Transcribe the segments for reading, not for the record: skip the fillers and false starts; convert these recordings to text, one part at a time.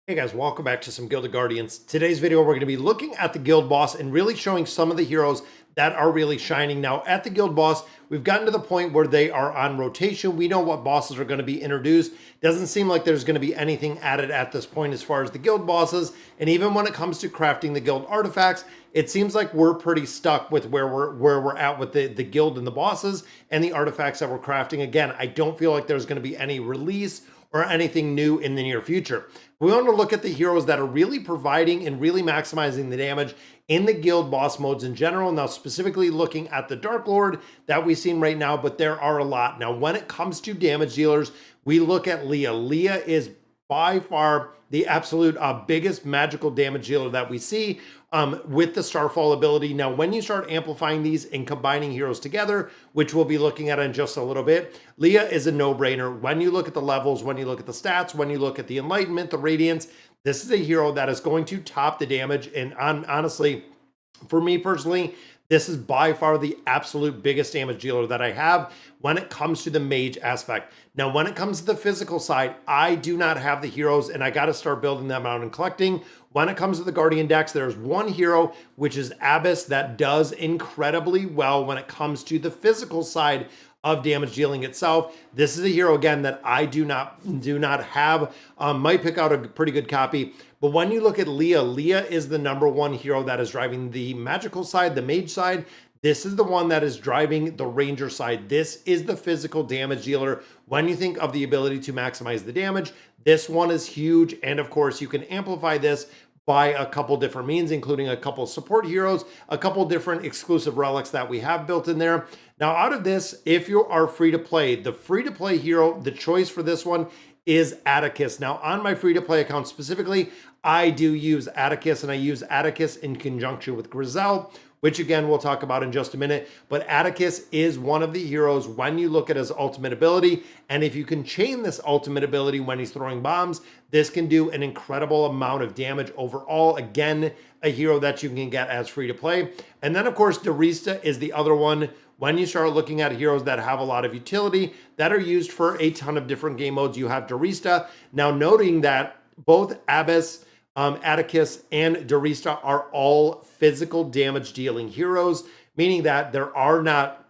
Hey guys, welcome back to some Gilded Guardians. Today's video, we're going to be looking at the guild boss and really showing some of the heroes that are really shining. Now, at the guild boss, we've gotten to the point where they are on rotation. We know what bosses are going to be introduced. Doesn't seem like there's going to be anything added at this point as far as the guild bosses. And even when it comes to crafting the guild artifacts, it seems like we're pretty stuck with where we're at with the guild and the bosses and the artifacts that we're crafting. Again, I don't feel like there's going to be any release or anything new in the near future. We want to look at the heroes that are really providing and really maximizing the damage in the guild boss modes in general. Now, specifically looking at the Dark Lord that we've seen right now, but there are a lot. Now, when it comes to damage dealers, we look at Leah. Leah is by far the absolute biggest magical damage dealer that we see with the Starfall ability. Now, when you start amplifying these and combining heroes together, which we'll be looking at in just a little bit, Leah is a no-brainer. When you look at the levels, when you look at the stats, when you look at the Enlightenment, the Radiance, this is a hero that is going to top the damage. And honestly, for me personally, this is by far the absolute biggest damage dealer that I have when it comes to the mage aspect. Now, when it comes to the physical side, I do not have the heroes and I got to start building them out and collecting. When it comes to the Guardian decks, there's one hero, which is Abyss, that does incredibly well when it comes to the physical side of damage dealing itself. This is a hero, again, that I do not have. Might pick out a pretty good copy. But when you look at Leah, Leah is the #1 hero that is driving the magical side, the mage side. This is the one that is driving the ranger side. This is the physical damage dealer. When you think of the ability to maximize the damage, this one is huge. And of course, you can amplify this by a couple different means, including a couple support heroes, a couple different exclusive relics that we have built in there. Now, out of this, if you are free to play, the free to play hero, the choice for this one is Atticus. Now, on my free to play account specifically, I do use Atticus, and I use Atticus in conjunction with Griselle, which again, we'll talk about in just a minute. But Atticus is one of the heroes when you look at his ultimate ability. And if you can chain this ultimate ability when he's throwing bombs, this can do an incredible amount of damage overall. Again, a hero that you can get as free to play. And then of course, Darista is the other one. When you start looking at heroes that have a lot of utility that are used for a ton of different game modes, you have Darista. Now, noting that both Abyss, Atticus, and Darista are all physical damage dealing heroes, meaning that there are not,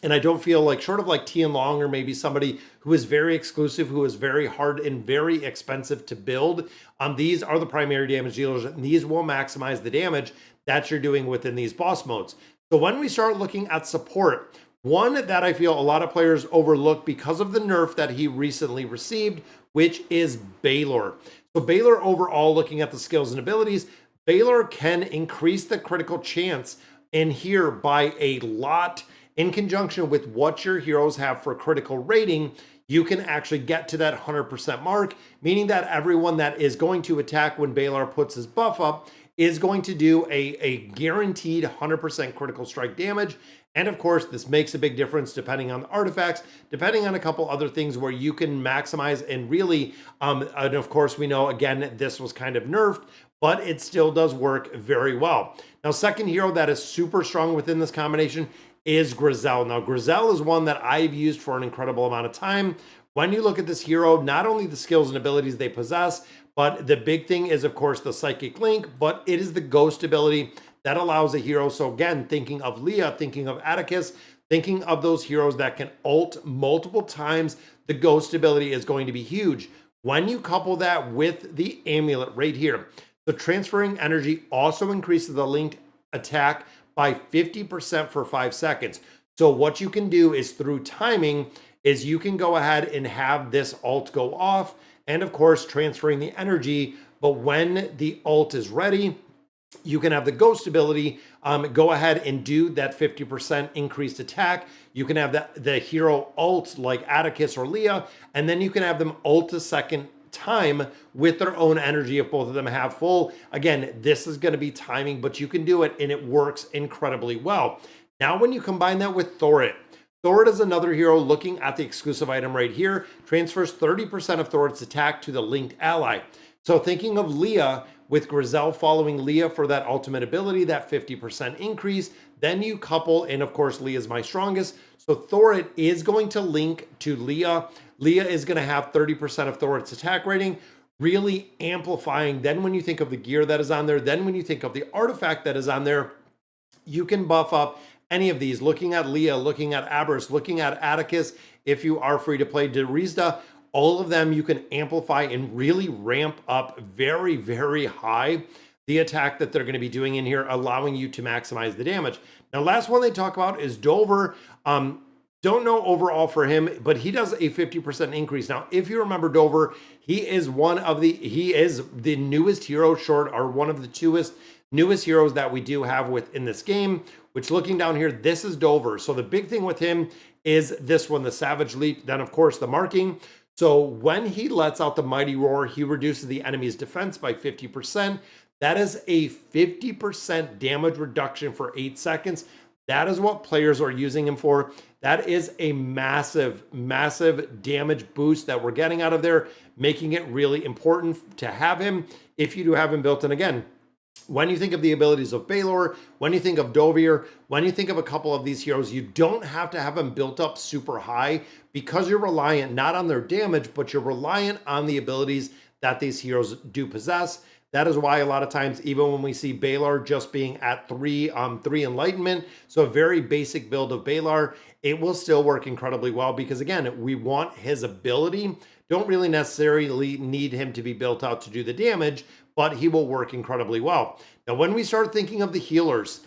and I don't feel like, short of like Tian Long or maybe somebody who is very exclusive, who is very hard and very expensive to build, these are the primary damage dealers, and these will maximize the damage that you're doing within these boss modes. So when we start looking at support, one that I feel a lot of players overlook because of the nerf that he recently received, which is Baylor. So Baylor overall, looking at the skills and abilities, Baylor can increase the critical chance in here by a lot. In conjunction with what your heroes have for critical rating, you can actually get to that 100% mark, meaning that everyone that is going to attack when Baylor puts his buff up is going to do a guaranteed 100% critical strike damage. And of course, this makes a big difference depending on the artifacts, depending on a couple other things where you can maximize and really, and of course, we know, again, this was kind of nerfed, but it still does work very well. Now, second hero that is super strong within this combination is Griselle. Now, Griselle is one that I've used for an incredible amount of time. When you look at this hero, not only the skills and abilities they possess, but the big thing is, of course, the psychic link, but it is the ghost ability that allows a hero. So again, thinking of Leah, thinking of Atticus, thinking of those heroes that can ult multiple times, the ghost ability is going to be huge. When you couple that with the amulet right here, the transferring energy also increases the linked attack by 50% for 5 seconds. So what you can do is, through timing, is you can go ahead and have this ult go off, and of course transferring the energy. But when the ult is ready, you can have the ghost ability go ahead and do that 50% increased attack. You can have the hero ult like Atticus or Leah, and then you can have them ult a second time with their own energy if both of them have full. Again, this is going to be timing, but you can do it and it works incredibly well. Now, when you combine that with Thorit, Thorit is another hero. Looking at the exclusive item right here, transfers 30% of Thorit's attack to the linked ally. So thinking of Leah, with Griselle following Leah for that ultimate ability, that 50% increase, then you couple, and of course Leah is my strongest, so Thorit is going to link to Leah. Leah is going to have 30% of Thorit's attack rating. really amplifying. Then when you think of the gear that is on there, then when you think of the artifact that is on there, you can buff up any of these. Looking at Leah, looking at Abras, looking at Atticus, if you are free to play Derizda, all of them you can amplify and really ramp up very, very high the attack that they're going to be doing in here, allowing you to maximize the damage. Now, last one they talk about is Dover. Don't know overall for him, but he does a 50% increase. Now, if you remember Dover, he is the newest hero short, or one of the newest heroes that we do have within this game, which, looking down here, this is Dover. So the big thing with him is this one, the Savage Leap, then of course the marking. So when he lets out the Mighty Roar, he reduces the enemy's defense by 50%. That is a 50% damage reduction for 8 seconds. That is what players are using him for. That is a massive, massive damage boost that we're getting out of there, making it really important to have him if you do have him built in. Again, when you think of the abilities of Baylor, when you think of Dovir, when you think of a couple of these heroes, you don't have to have them built up super high, because you're reliant not on their damage, but you're reliant on the abilities that these heroes do possess. That is why a lot of times, even when we see Baylor just being at 3 enlightenment, so a very basic build of Baylor, it will still work incredibly well, because again, we want his ability. Don't really necessarily need him to be built out to do the damage, but he will work incredibly well. Now, when we start thinking of the healers,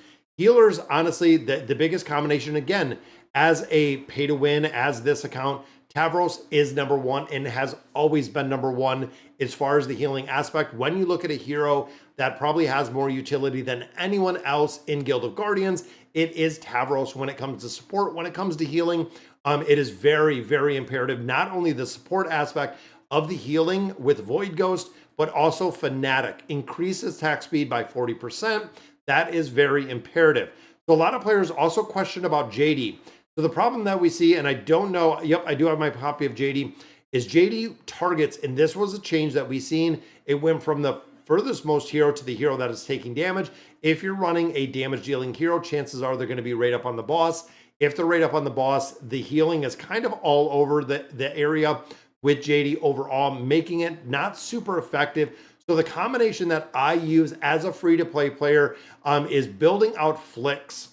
honestly, the biggest combination, again, as a pay to win, as this account, Tavros is number one and has always been number one as far as the healing aspect. When you look at a hero that probably has more utility than anyone else in Guild of Guardians, it is Tavros when it comes to support. When it comes to healing, it is very, very imperative. Not only the support aspect of the healing with Void Ghost, but also Fanatic. Increases attack speed by 40%. That is very imperative. So a lot of players also question about JD. So the problem that we see, and I don't know, yep, I do have my copy of JD, is JD targets, and this was a change that we seen. It went from the furthest most hero to the hero that is taking damage. If you're running a damage dealing hero, chances are they're going to be right up on the boss. If they're right up on the boss, the healing is kind of all over the area with JD overall, making it not super effective. So the combination that I use as a free-to-play player is building out Flicks.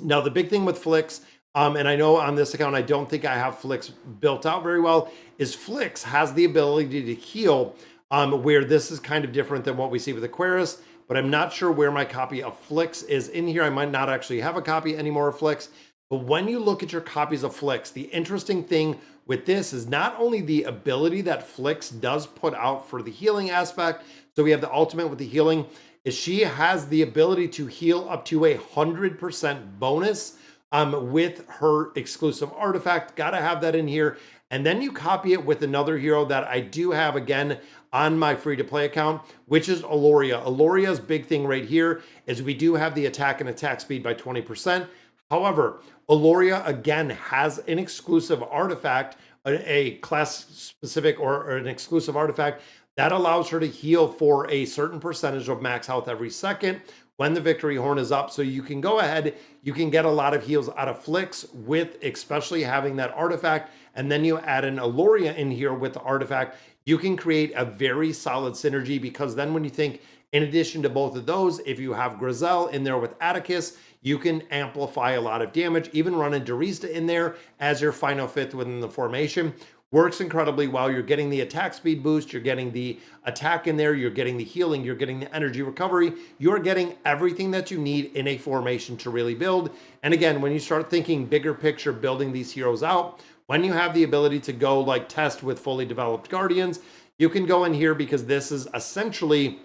Now, the big thing with Flicks, and I know on this account, I don't think I have Flicks built out very well, is Flicks has the ability to heal, where this is kind of different than what we see with Aquarius, but I'm not sure where my copy of Flicks is in here. I might not actually have a copy anymore of Flicks, but when you look at your copies of Flicks, the interesting thing with this is not only the ability that Flicks does put out for the healing aspect, so we have the ultimate with the healing, is she has the ability to heal up to 100% bonus with her exclusive artifact. Gotta have that in here. And then you copy it with another hero that I do have, again, on my free-to-play account, which is Aloria. Aloria's big thing right here is we do have the attack and attack speed by 20%. However, Aloria, again, has an exclusive artifact, a class-specific or an exclusive artifact that allows her to heal for a certain percentage of max health every second when the victory horn is up. So you can go ahead, you can get a lot of heals out of Flicks with especially having that artifact, and then you add an Aloria in here with the artifact, you can create a very solid synergy, because then when you think, in addition to both of those, if you have Griselle in there with Atticus, you can amplify a lot of damage. Even running Derizda in there as your final fifth within the formation works incredibly well. You're getting the attack speed boost, you're getting the attack in there, you're getting the healing, you're getting the energy recovery, you're getting everything that you need in a formation to really build. And again, when you start thinking bigger picture, building these heroes out, when you have the ability to go like test with fully developed Guardians, you can go in here, because this is essentially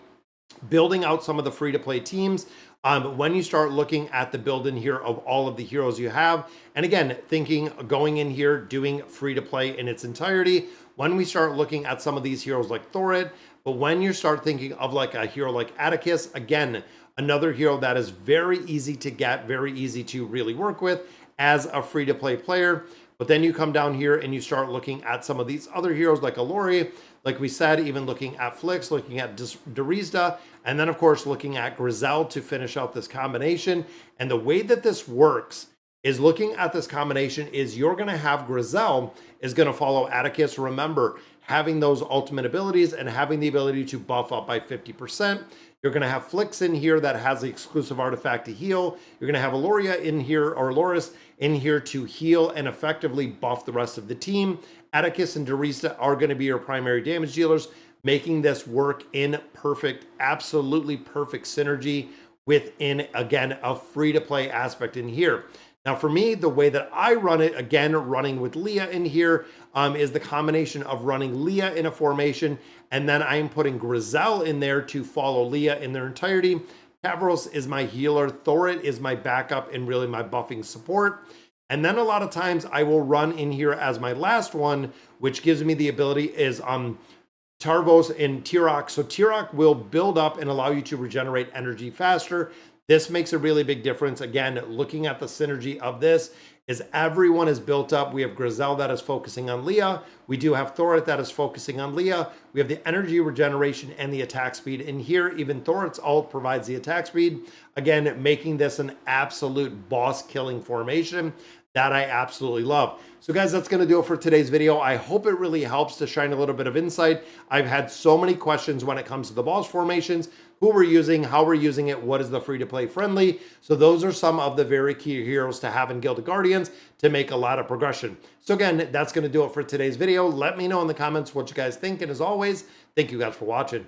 building out some of the free-to-play teams. When you start looking at the build in here of all of the heroes you have, and again, thinking going in here, doing free-to-play in its entirety, when we start looking at some of these heroes like Thorid, but when you start thinking of like a hero like Atticus, again, another hero that is very easy to get, very easy to really work with as a free-to-play player. But then you come down here and you start looking at some of these other heroes like Alori, like we said, even looking at Flicks, looking at Derizda, and then of course looking at Griselle to finish out this combination. And the way that this works is, looking at this combination, is you're going to have Griselle is going to follow Atticus. Remember, having those ultimate abilities and having the ability to buff up by 50%. You're going to have Flix in here that has the exclusive artifact to heal. You're going to have Aloria in here, or Loris in here, to heal and effectively buff the rest of the team. Atticus and Dorista are going to be your primary damage dealers, making this work in perfect, absolutely perfect synergy within, again, a free-to-play aspect in here. Now, for me, the way that I run it, again, running with Leah in here, is the combination of running Leah in a formation, and then I'm putting Griselle in there to follow Leah in their entirety. Tavros is my healer. Thorit is my backup and really my buffing support. And then a lot of times I will run in here as my last one, which gives me the ability is Tarvos and Tirok. So Tirok will build up and allow you to regenerate energy faster. This makes a really big difference. Again, looking at the synergy of this is everyone is built up. We have Griselle that is focusing on Leah. We do have Thorit that is focusing on Leah. We have the energy regeneration and the attack speed. And here, even Thorit's ult provides the attack speed. Again, making this an absolute boss killing formation that I absolutely love. So guys, that's going to do it for today's video. I hope it really helps to shine a little bit of insight. I've had so many questions when it comes to the boss formations, who we're using, how we're using it, what is the free-to-play friendly. So those are some of the very key heroes to have in Guild of Guardians to make a lot of progression. So again, that's going to do it for today's video. Let me know in the comments what you guys think. And as always, thank you guys for watching.